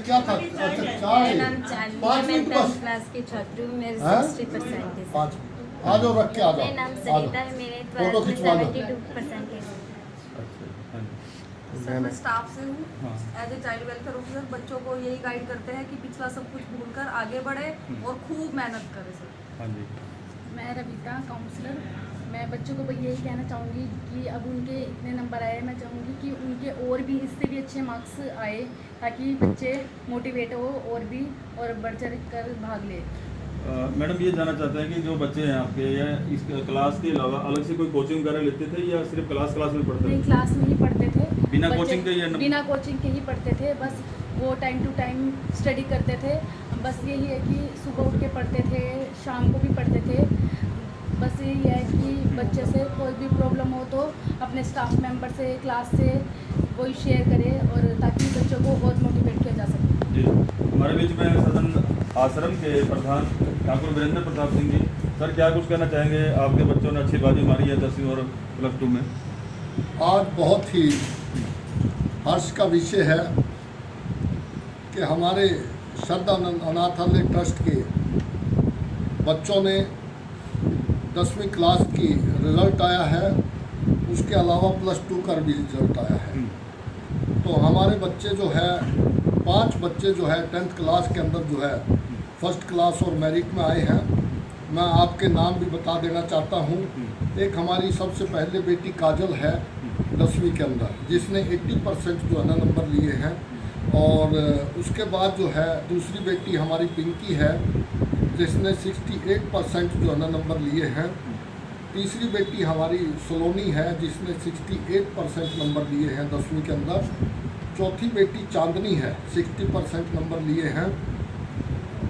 क्या था? अच्छा चाय। मेरा नाम चांदनी है, 5 मैं मिनट 10th बस। क्लास की छात्र हूँ, मेरे हाँ? 60% है। 5 आ जाओ, रख के आ जाओ। मेरा नाम आ सरिता जाओ। है, मेरे फोटो 12th में खिंचवा लो। 72% है। अच्छा, हाँ जी। सर मैं स्टाफ से हूँ। हाँ। As a child welfare officer बच्चों को यही गाइड करते हैं कि पिछला सब कुछ भूलकर आगे बढ़े और खूब मेहनत करें सर। हाँ जी। मैं रविता काउंसलर, मैं बच्चों को यही कहना चाहूँगी कि अब उनके इतने नंबर आए, मैं चाहूँगी कि उनके और भी इससे भी अच्छे मार्क्स आए ताकि बच्चे मोटिवेट हो और भी और बढ़ चढ़ कर भाग ले। मैडम ये जानना चाहते हैं कि जो बच्चे हैं आपके या इस क्लास के अलावा अलग से कोई कोचिंग वगैरह लेते थे या सिर्फ क्लास में पढ़ते नहीं, थे? क्लास में ही पढ़ते थे। बिना बच्चे कोचिंग के या बिना कोचिंग के ही पढ़ते थे, बस वो टाइम टू टाइम स्टडी करते थे। बस यही है कि सुबह उठ के पढ़ते थे, शाम को भी पढ़ते थे। बस यही है कि बच्चे से कोई भी प्रॉब्लम हो तो अपने स्टाफ मेंबर से, क्लास से वही शेयर करे और ताकि बच्चों को और मोटिवेट किया जा सके। जी, हमारे बीच में सदन आश्रम के प्रधान ठाकुर वीरेंद्र प्रताप सिंह जी, सर क्या कुछ कहना चाहेंगे? आपके बच्चों ने अच्छी बाजी मारी है 10वीं और +2 में। आज बहुत ही हर्ष का विषय है कि हमारे श्रद्धानंद अनाथालय ट्रस्ट के बच्चों ने 10वीं क्लास की रिज़ल्ट आया है, उसके अलावा +2 का भी रिज़ल्ट आया है। तो हमारे बच्चे जो है 5 बच्चे जो है 10th क्लास के अंदर जो है फर्स्ट क्लास और मेरिट में आए हैं। मैं आपके नाम भी बता देना चाहता हूँ। एक हमारी सबसे पहले बेटी काजल है 10वीं के अंदर, जिसने 80% जो है ना नंबर लिए हैं। और उसके बाद जो है दूसरी बेटी हमारी पिंकी है, जिसने 68% जो है ना नंबर लिए हैं। तीसरी बेटी हमारी सलोनी है, जिसने 68% नंबर लिए हैं 10वीं के अंदर। चौथी बेटी चांदनी है, 60% नंबर लिए हैं।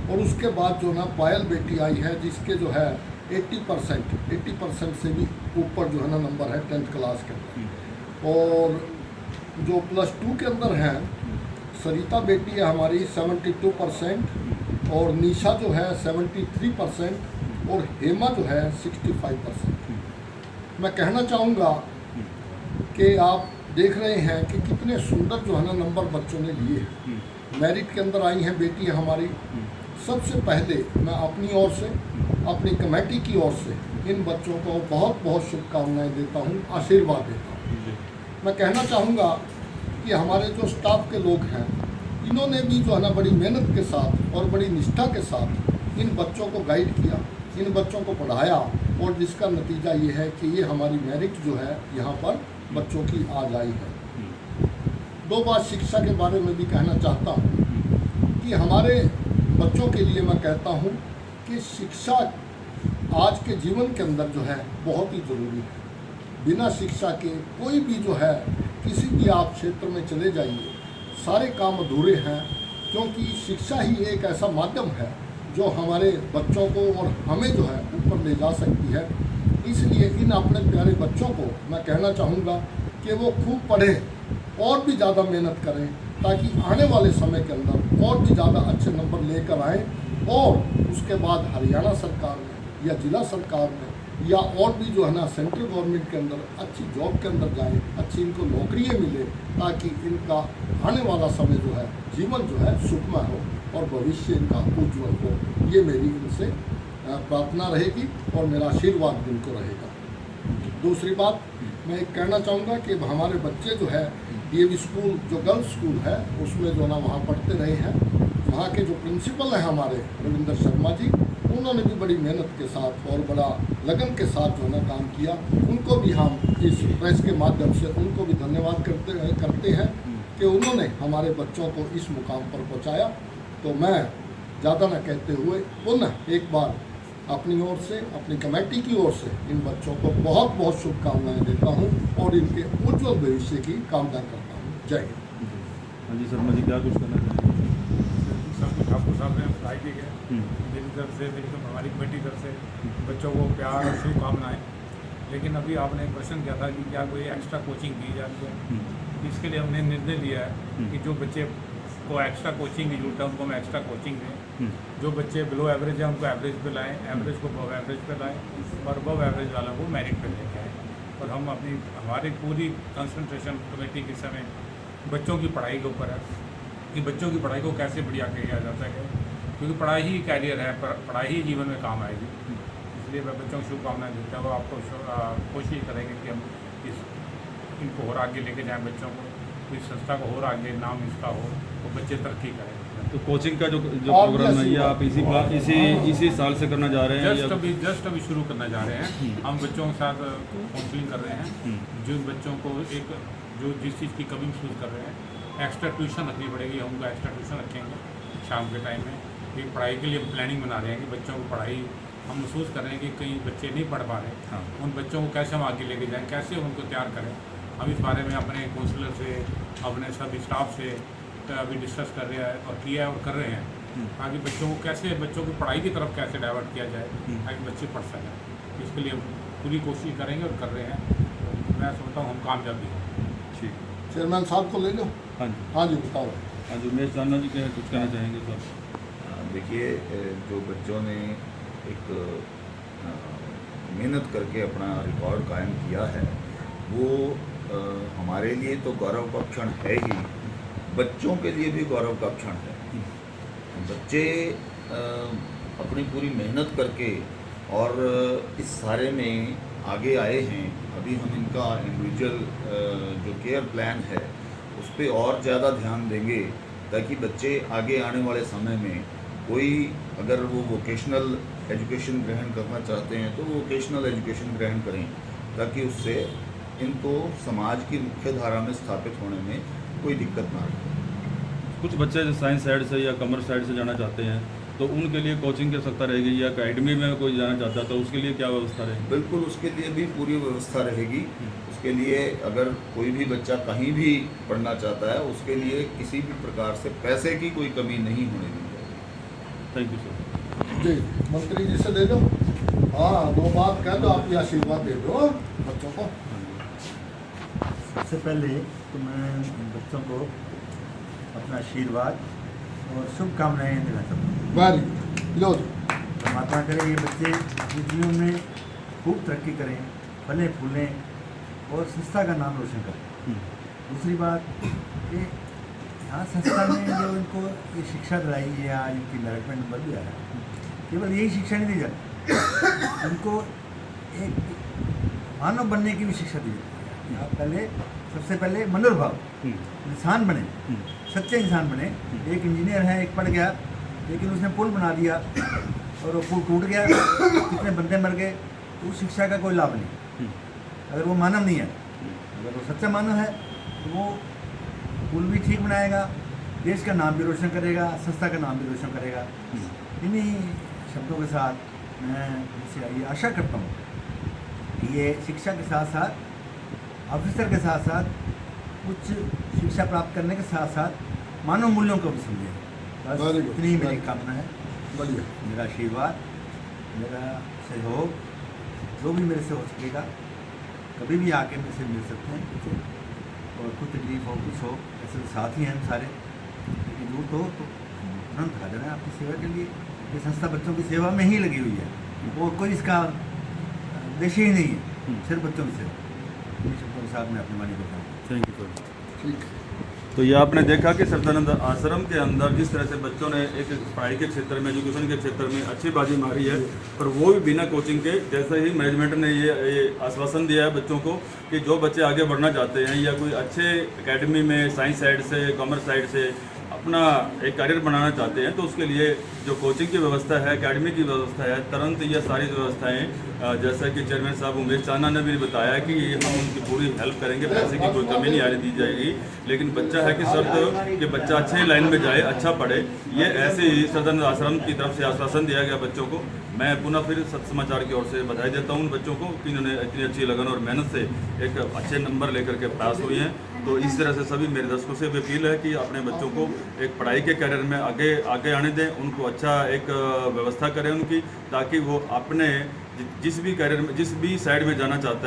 और उसके बाद जो ना पायल बेटी आई है, जिसके जो है 80% से भी ऊपर जो है ना नंबर है 10th क्लास के अंदर। और जो +2 के अंदर हैं, सरिता बेटी है हमारी 72% और निशा जो है 73% और हेमा जो है 65%। मैं कहना चाहूँगा कि आप देख रहे हैं कि कितने सुंदर जो है ना नंबर बच्चों ने लिए हैं। मेरिट के अंदर आई हैं बेटी हमारी। सबसे पहले मैं अपनी ओर से, अपनी कमेटी की ओर से इन बच्चों को बहुत बहुत शुभकामनाएं देता हूं, आशीर्वाद देता हूं। मैं कहना चाहूँगा कि हमारे जो स्टाफ के लोग हैं, इन्होंने भी जो है ना बड़ी मेहनत के साथ और बड़ी निष्ठा के साथ इन बच्चों को गाइड किया, इन बच्चों को पढ़ाया, और जिसका नतीजा ये है कि ये हमारी मेरिट जो है यहाँ पर बच्चों की आज आई है। 2 बात शिक्षा के बारे में भी कहना चाहता हूँ कि हमारे बच्चों के लिए मैं कहता हूँ कि शिक्षा आज के जीवन के अंदर जो है बहुत ही ज़रूरी है। बिना शिक्षा के कोई भी जो है किसी भी आप क्षेत्र में चले जाइए, सारे काम अधूरे हैं, क्योंकि शिक्षा ही एक ऐसा माध्यम है जो हमारे बच्चों को और हमें जो है ऊपर ले जा सकती है। इसलिए इन अपने प्यारे बच्चों को मैं कहना चाहूँगा कि वो खूब पढ़ें और भी ज़्यादा मेहनत करें, ताकि आने वाले समय के अंदर और भी ज़्यादा अच्छे नंबर लेकर आएँ और उसके बाद हरियाणा सरकार में या जिला सरकार में या और भी जो है ना सेंट्रल गवर्नमेंट के अंदर अच्छी जॉब के अंदर जाएं, अच्छी इनको नौकरियाँ मिले, ताकि इनका आने वाला समय जो है जीवन जो है सुखमय हो और भविष्य इनका उज्ज्वल हो। ये मेरी इनसे प्रार्थना रहेगी और मेरा आशीर्वाद इनको रहेगा। दूसरी बात मैं एक कहना चाहूँगा कि हमारे बच्चे जो है DAV स्कूल जो गर्ल्स स्कूल है उसमें जो ना वहाँ पढ़ते रहे हैं। वहाँ के जो प्रिंसिपल हैं हमारे रविंद्र शर्मा जी, उन्होंने भी बड़ी मेहनत के साथ और बड़ा लगन के साथ जो है ना काम किया। उनको भी हम इस प्रेस के माध्यम से उनको भी धन्यवाद करते हैं कि उन्होंने हमारे बच्चों को इस मुकाम पर पहुँचाया। तो मैं ज़्यादा न कहते हुए पुनः एक बार अपनी ओर से, अपनी कमेटी की ओर से इन बच्चों को बहुत बहुत शुभकामनाएं देता हूं और इनके उज्जवल भविष्य की कामना करता हूं। जय हिंद। हाँ जी शर्मा जी, क्या कुछ करना चाहेंगे? सब कुछ ठाकुर साहब ने बताई दी है। मेरी तरफ से, मेरी हमारी कमेटी तरफ से बच्चों को प्यार और शुभकामनाएँ। लेकिन अभी आपने क्वेश्चन किया था कि क्या कोई एक्स्ट्रा कोचिंग दी जाती है। इसके लिए हमने निर्णय लिया है कि जो बच्चे को एक्स्ट्रा कोचिंग की जरूरत है उनको हम एक्स्ट्रा कोचिंग दें। जो बच्चे बिलो एवरेज हैं उनको एवरेज पे लाएं, एवरेज को अबव एवरेज पे लाएं और अबव एवरेज वालों को मेरिट पे लेके आएँ। और हम हमारी पूरी कंसंट्रेशन कमेटी के समय बच्चों की पढ़ाई के ऊपर है। कि बच्चों की पढ़ाई को कैसे बढ़िया किया जा सके, क्योंकि पढ़ाई ही कैरियर है, पढ़ाई ही जीवन में काम आएगी। इसलिए मैं बच्चों को शुभकामनाएं देता हूँ। आपको कोशिश करेंगे कि हम इनको और आगे लेके जाएं, बच्चों को इस संस्था को और आगे नाम इसका हो तो बच्चे तरक्की करें। तो कोचिंग का जो प्रोग्राम है ये आप इसी साल से करना जा रहे हैं? जस्ट अभी शुरू करना जा रहे हैं। हम बच्चों के साथ काउंसलिंग कर रहे हैं। जिन बच्चों को जिस चीज़ की कमी महसूस कर रहे हैं, एक्स्ट्रा ट्यूशन रखनी पड़ेगी। हम उनको एक्स्ट्रा ट्यूशन रखेंगे शाम के टाइम में। एक पढ़ाई के लिए प्लानिंग बना रहे हैं कि बच्चों को पढ़ाई हम महसूस कर रहे हैं कि कई बच्चे नहीं पढ़ पा रहे। हाँ। उन बच्चों को कैसे हम आगे लेके जाएँ, कैसे उनको तैयार करें। हम इस बारे में अपने काउंसलर से, अपने सभी स्टाफ से अभी डिस्कस कर रहे हैं और किया और कर रहे हैं, ताकि बच्चों की पढ़ाई की तरफ कैसे डाइवर्ट किया जाए ताकि बच्चे पढ़ सकें। इसके लिए हम पूरी कोशिश करेंगे और कर रहे हैं। तो मैं सोचता हूँ हम कामयाब भी हों। ठीक, चेयरमैन साहब को ले लो। हाँ जी, हाँ जी बताओ। हाँ जी, उमेश चांदना जी कुछ कहना चाहेंगे सर? देखिए, जो बच्चों ने एक मेहनत करके अपना रिकॉर्ड कायम किया है, वो हमारे लिए तो गौरव का क्षण है ही, बच्चों के लिए भी गौरव का क्षण है। बच्चे अपनी पूरी मेहनत करके और इस सारे में आगे आए हैं। अभी हम इनका इंडिविजुअल जो केयर प्लान है उस पर और ज़्यादा ध्यान देंगे, ताकि बच्चे आगे आने वाले समय में कोई अगर वो वोकेशनल एजुकेशन ग्रहण करना चाहते हैं तो वोकेशनल एजुकेशन ग्रहण करें, ताकि उससे इनको समाज की मुख्य धारा में स्थापित होने में कोई दिक्कत ना आए। कुछ बच्चे जो साइंस साइड से या कॉमर्स साइड से जाना चाहते हैं तो उनके लिए कोचिंग की आवश्यकता रहेगी, या अकेडमी में कोई जाना चाहता है तो उसके लिए क्या व्यवस्था रहेगी? बिल्कुल, उसके लिए भी पूरी व्यवस्था रहेगी। उसके लिए अगर कोई भी बच्चा कहीं भी पढ़ना चाहता है, उसके लिए किसी भी प्रकार से पैसे की कोई कमी नहीं होने दी जाएगी। Thank you sir. जी मंत्री जी से ले लो। हाँ, 2 बात कह दो, आप आशीर्वाद दे दो बच्चों को। सबसे पहले तो मैं बच्चों को अपना आशीर्वाद और शुभकामनाएं देना चाहता हूँ। वेरी गुड, लो जी। परमात्मा करे ये बच्चे अपने जीवन में खूब तरक्की करें, फलें फूलें और संस्था का नाम रोशन करें। दूसरी बात कि यहाँ संस्था ने जो इनको ये शिक्षा दिलाई है, आज इनकी मेरिट में नंबर भी आया, केवल यही शिक्षा नहीं दी जाती, इनको एक मानव बनने की भी शिक्षा दी जाती है। आप सबसे पहले मनोभाव, इंसान बने, सच्चे इंसान बने। एक इंजीनियर है, एक पढ़ गया लेकिन उसने पुल बना दिया और वो पुल टूट गया, कितने बंदे मर गए, तो उस शिक्षा का कोई लाभ नहीं अगर वो मानव नहीं है। अगर वो सच्चा मानव है तो वो पुल भी ठीक बनाएगा, देश का नाम भी रोशन करेगा, संस्था का नाम भी रोशन करेगा। इन्हीं शब्दों के साथ मैं इनसे ये आशा करता हूँ कि ये शिक्षा के साथ साथ, ऑफिसर के साथ साथ उच्च शिक्षा प्राप्त करने के साथ साथ मानव मूल्यों को भी समझें। बस इतनी ही मेरी कामना है। बढ़िया। मेरा आशीर्वाद, मेरा सहयोग, जो भी मेरे से हो सकेगा, कभी भी आके मेरे से मिल सकते हैं बच्चे। और कुछ तकलीफ हो, कुछ हो, ऐसे तो साथ ही हैं हम सारे, लेकिन दूर तो तुरंत हाजिर हैं आपकी सेवा के लिए। ये संस्था बच्चों की सेवा में ही लगी हुई है और कोई इसका उद्देश्य ही नहीं है, सिर्फ बच्चों की सेवा। इन शब्दों के साथ मैं अपनी वाणी करता हूँ। Thank you sir. ठीक। तो ये आपने देखा कि सदानंद आश्रम के अंदर जिस तरह से बच्चों ने एक पढ़ाई के क्षेत्र में, एजुकेशन के क्षेत्र में अच्छी बाजी मारी है, पर वो भी बिना कोचिंग के। जैसे ही मैनेजमेंट ने ये आश्वासन दिया है बच्चों को कि जो बच्चे आगे बढ़ना चाहते हैं या कोई अच्छे एकेडमी में साइंस साइड से, कॉमर्स साइड से अपना एक करियर बनाना चाहते हैं, तो उसके लिए जो कोचिंग की व्यवस्था है, एकेडमी की व्यवस्था है, तुरंत ये सारी व्यवस्थाएं, जैसा कि चेयरमैन साहब उमेश चांदना ने भी बताया कि हम उनकी पूरी हेल्प करेंगे, पैसे की कोई कमी नहीं आने दी जाएगी। लेकिन बच्चा है कि शर्त कि बच्चा अच्छे लाइन में जाए, अच्छा पढ़े। ये ऐसे ही सदानंद आश्रम की तरफ से आश्वासन दिया गया बच्चों को। मैं पुनः फिर सत्य समाचार की ओर से बधाई देता हूँ उन बच्चों को कि इन्होंने इतनी अच्छी लगन और मेहनत से एक अच्छे नंबर लेकर के पास हुए हैं। तो इस तरह से सभी मेरे दर्शकों से भी अपील है कि अपने बच्चों को एक पढ़ाई के करियर में आगे आने दें, उनको अच्छा एक व्यवस्था करें उनकी, ताकि वो अपने जिस भी करियर में, जिस भी साइड में जाना चाहता है